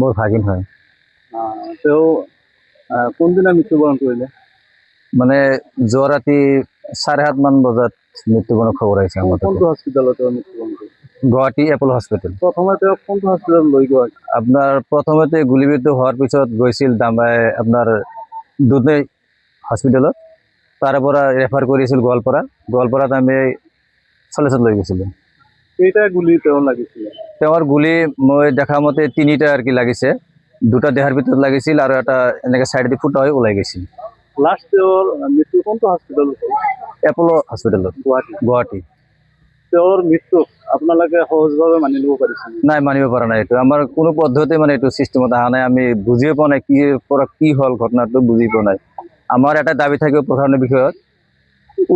মোৰ ভাগিন হয়। তেওঁ কোনদিনা মৃত্যুবৰণ কৰিলে? মানে যোৱা ৰাতি 7:30 মান বজাত মৃত্যুবৰণৰ খবৰ আহিছে আমাৰ তাতে। কোনটো হস্পিটেলত তেওঁ মৃত্যুবৰণ কৰিলে? Guwahati Apple hospital. প্ৰথমে তেওঁক কোনটো হস্পিটেলত লৈ গৈ? আপোনাৰ প্ৰথমতে গুলীবিদ্ধ হোৱাৰ পিছত গৈছিল আপোনাৰ দুধনৈ হস্পিটেলত, তাৰ পৰা ৰেফাৰ কৰিছিল গোৱালপাৰাত আমি চল্লিছত লৈ গৈছিলোঁ। কেইটা গুলি তেওঁ লাগিছিলে? তেওঁৰ গুলি মই দেখা মতে 3টা আৰ কি লাগিছে, 2টা দেহাৰ ভিতৰত লাগিছিল আৰু এটা এনেকৈ সাইডেদি ফুটা হৈ ওলাই গৈছিল। লাষ্ট তেওঁৰ মৃত্যু কোনটো হস্পিটেলত হ'ল? এপল হস্পিটেলত গুৱাহাটী। তেওঁৰ মৃত্যু আপোনালোকে সহজভাৱে মানি ল'ব পাৰিছে? নাই, মানিব পৰা নাই। এইটো আমাৰ কোনো পদ্ধতি মানে এইটো চিষ্টেমত অহা নাই। আমি বুজিয়ে পোৱা নাই কি হ'ল ঘটনাটো, বুজি পোৱা নাই। আমাৰ এটা দাবী থাকিব প্ৰধানৰ বিষয়ত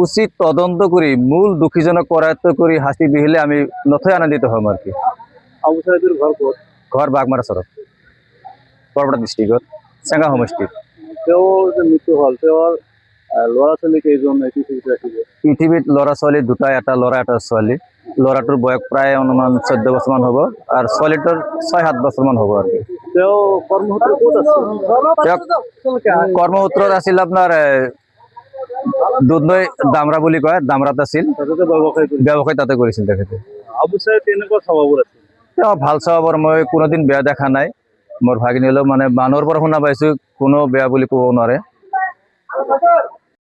উচিত তদন্ত কৰি মূল দোষীজনক কৰায়ত্ব কৰি শাস্তি বিহিলে আমি নথৈ আনন্দিত হ'ম আৰ কি। আবু সাইদেৰ ঘৰ ক'ত? ঘৰ বাগমাৰা চৰত, বৰপেটা ডিষ্ট্ৰিক্টত চেঙা সমষ্টিত। তেওঁৰ যে মৃত্যু হ'ল, তেওঁৰ ল'ৰা ছোৱালী কেইজন পৃথিৱীত ৰাখিব? পৃথিৱীত ল'ৰা ছোৱালী 2টা, এটা ল'ৰা এটা ছোৱালী। ল'ৰাটোৰ বয়স প্ৰায় অনুমান 14 বছৰমান হ'ব আৰু ছোৱালীটোৰ 6-7 বছৰমান হ'ব আৰ কি। তেওঁ কৰ্মসূত্ৰে ক'ত আছিল? কৰ্মসূত্ৰত আছিল আপোনাৰ দুধনৈ দামৰা বুলি কয়, দামৰাত আছিল। ব্যৱসায় তাতে কৰিছিল তেখেতে। আবু সাইদ কেনেকুৱা স্বভাৱৰ আছিল? তেওঁ ভাল স্বভাৱৰ, মই কোনোদিন বেয়া দেখা নাই। মোৰ ভাগিনী হ'লেও মানে মানুহৰ পৰা শুনা পাইছোঁ কোনো বেয়া বুলি ক'ব নোৱাৰে।